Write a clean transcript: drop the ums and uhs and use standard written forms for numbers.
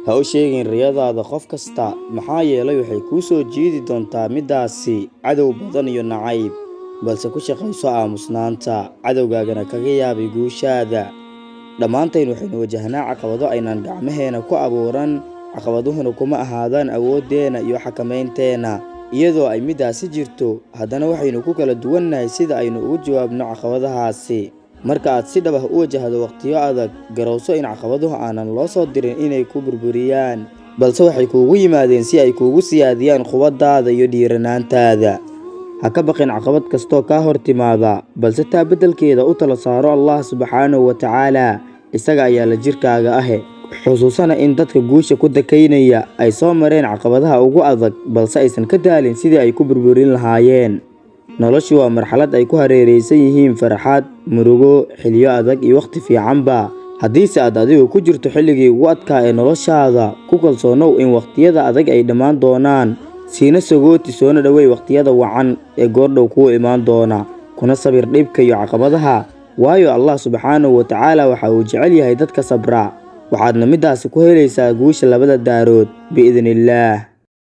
Ha u sheegin riyadaada qof kasta maxaa yeelay waxay kuu soo jiidi doontaa midaasi cadow badan iyo nacayb, balse ku shaqayso aamusnaanta cadowgaagana kaga yaabi guushaada. Dhammaanteen waxaynu wajahnaa caqabado aynaan gacmaheena ku abuuran, caqabaduhuna kuma ahaadaan awooddeena iyo xakameynteena. Iyadoo ay midaasi jirto, haddana waxaynu ku kala duwannahay sida aynu ugu jawaabno caqabadahaasi. Marka aad si dhab ah u wajahdo waqtiyo adag, garowso in caqabaduhu aanan loo soo dirin inay ku burburiyaan, balse waxay kuugu yimaadeen si ay kuugu siyaadiyaan quwaddaada iyo dhiiranaantaada. Ha ka baqin caqabad kastoo kaa hor timaada, balse taa beddelkeeda u tala saaro Allah subxaanahu wa tacaala, isaga ayaa la jirkaaga ahe. Xusuusana in dadka guusha ku dakaynaya ay soo mareen caqabadaha ugu adag, balse aysan ka daalin sidii ay ku burburin lahaayeen. Noloshu waa marxalad ay ku hareeraysan yihiin farxad, murugo, xilliyo adag iyo waqti fiicanba. Haddiise aad adigu ku jirto xilligii ugu adkaa ee noloshaada, ku kalsoonow in waqtiyada adag ay dhammaan doonaan. Siina sagooti soona dhaweey waqtiyada wacan ee goordhow kuu imaan doona. Kuna sabir dhibka iyo caqabadaha, waayo Allah subxaanahu wa tacaala waxa uu jecel yahay dadka sabra. Waxaadna midaasi ku helaysaa guusha labada daarood biidhnillaah.